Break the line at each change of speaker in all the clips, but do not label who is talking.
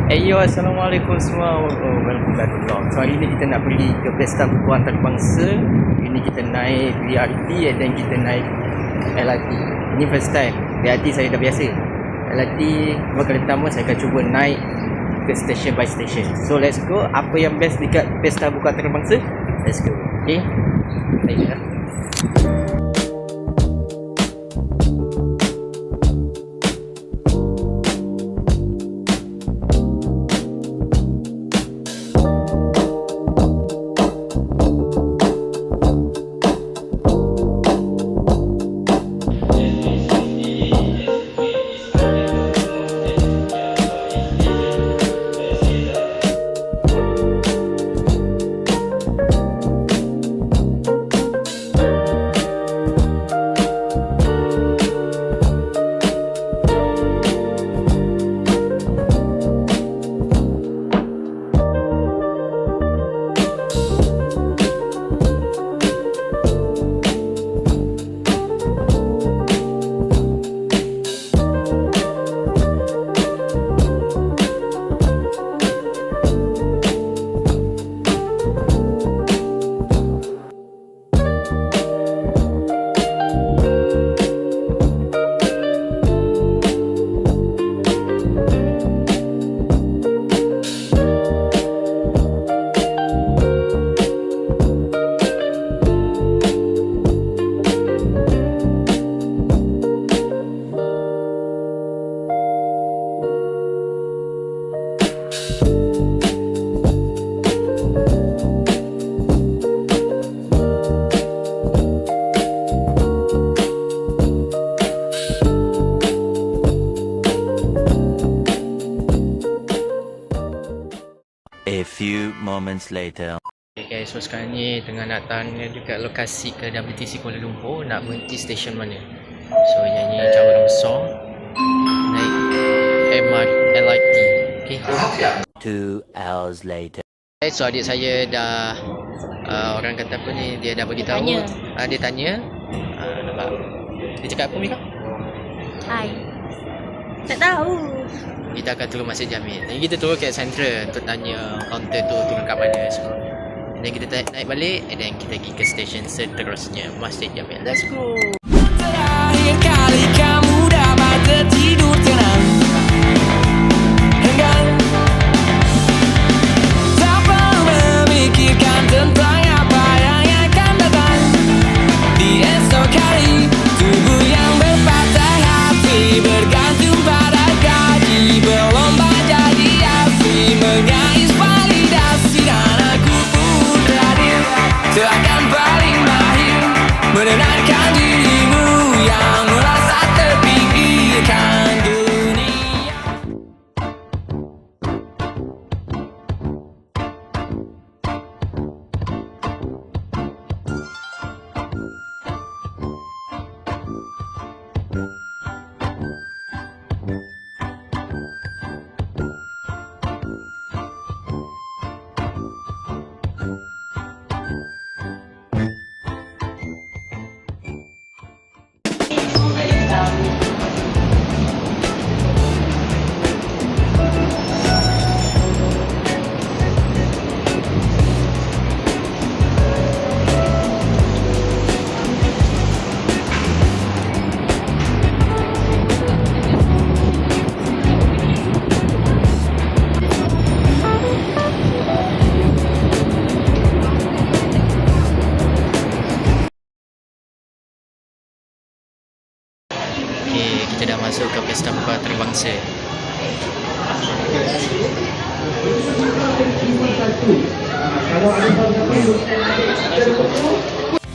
Yo, Assalamualaikum semua. Welcome back to vlog. So hari ni kita nak pergi ke Pesta Buku Antarabangsa. Ini kita naik BRT dan kita naik LRT. Ini first time. BRT saya dah biasa. LRT kali pertama saya akan cuba naik ke station by station. So let's go. Apa yang best dekat Pesta Buku Antarabangsa? Let's go. Okay. Baiklah.
A few moments later.
Okay guys, so sekarang ni tengah nak tanya dekat lokasi ke WTC Kuala Lumpur, nak berhenti stesen mana. So yang ni cawangan besar, naik LRT. Okay.
2 hours later.
So adik saya dah orang kata apa ni, dia dah bagi tahu. Dia tanya. Nampak. Dia cakap apa Mika?
Hai. Tak tahu.
Kita akan turun Masjid Jamil. Dan kita turun kat Central untuk tanya kaunter tu turun kat mana semua. Dan kita naik balik dan kita pergi ke stesen seterusnya, Masjid Jamil. Let's go.
Terakhir kali kamu dapat tertidur tenang, enggan tak perlu memikirkan tentang apa yang akan datang. Di esok hari, tubuh yang berpatah hati bergantung pada gaji, berlomba jadi asli, mengais validasi, dan aku pun hadir, seakan paling mahir menenangkan dirimu yang merasa terpinggirkan dunia.
Okay, kita dah masuk ke Pesta Buku Antarabangsa.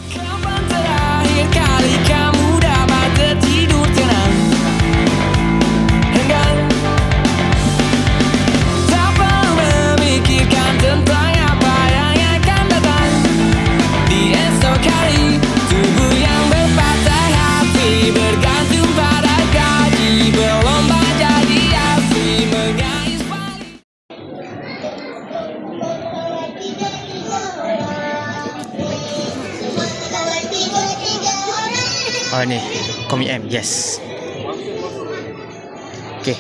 Kapan terakhir kali kamu dapat tertidur tenang, enggan tak perlu memikirkan tentang apa yang akan datang. Di esok hari, tubuh yang berpatah hati bergantung pada gaji, berlomba jadi asli, mengais validasi.
Oh ni, Komi M, yes. Okay.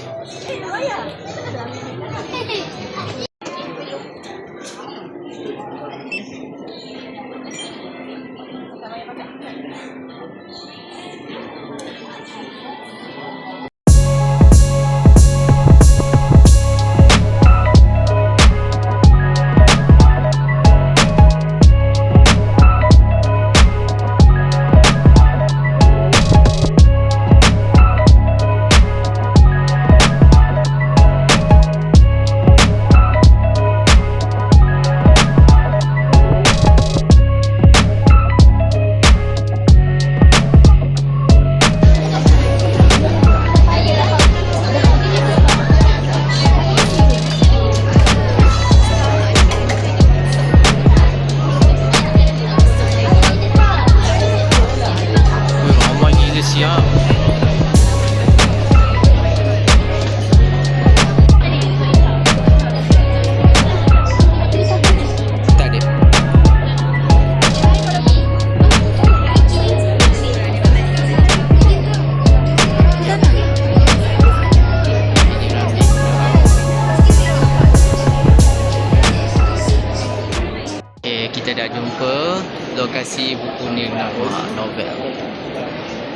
lokasi buku Nirnagma novel.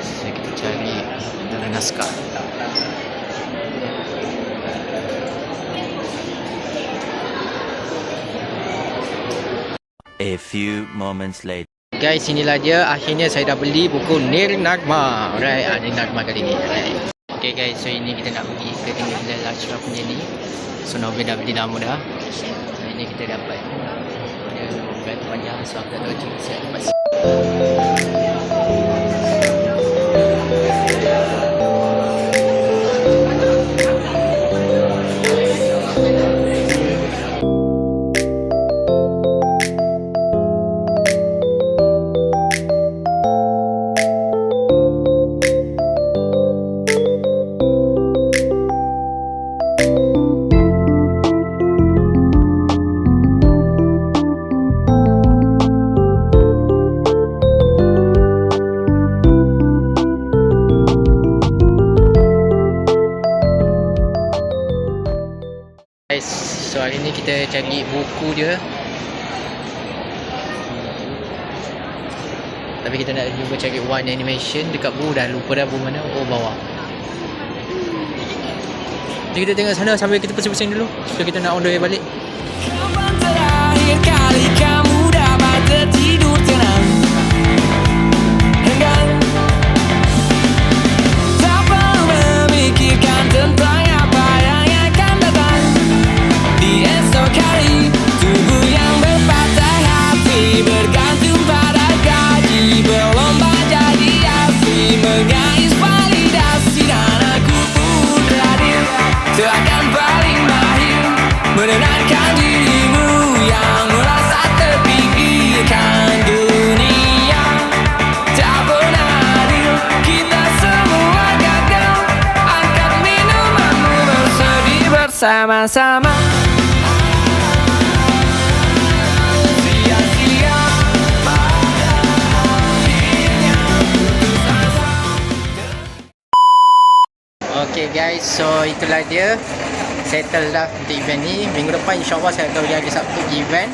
So kita cari dalam naskah.
A few moments later.
Guys, inilah dia. Akhirnya saya dah beli buku Nirnagma. Alright, Nirnagma kali ni. Alright. Okay guys, so ini kita nak pergi ke tengah Hilal Ashraf punya ni. So novel dah beli lama dah. So ini kita dapat. Dia novel panjang, so aku tak tahu cik saya dapat. Guys, so hari ni kita cari buku dia. Tapi kita nak cuba cari One Animation dekat buku dah lupa dah buku mana. Oh, bawah. Jadi kita tengok sana sambil kita pusing-pusing dulu. So kita nak on the way balik.
Kapan terakhir kali kamu dapat tertidur tenang? Enggan, tak perlu memikirkan tentang apa yang akan datang. Di esok hari, tubuh yang berpatah hati bergantung pada gaji, berlomba jadi asli, mengais validasi, dan aku pun hadir, seakan paling mahir menenangkan dirimu yang merasa terpinggirkan. Dunia tak pernah adil, kita semua gagal. Angkat minumanmu, bersedih bersama-sama. Sia-sia pada akhirnya putus asa.
Okay guys, so itulah dia. Settle dah untuk event ni. Minggu depan insyaAllah saya akan jadi satu event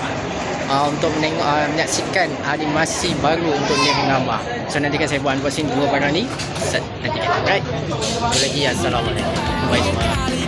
untuk menyaksikan animasi baru untuk Nirnagma. So nantikan saya buat unboxing dua barang ni. Nantikan. Alright. Sekali lagi, Assalamualaikum. Bye semua.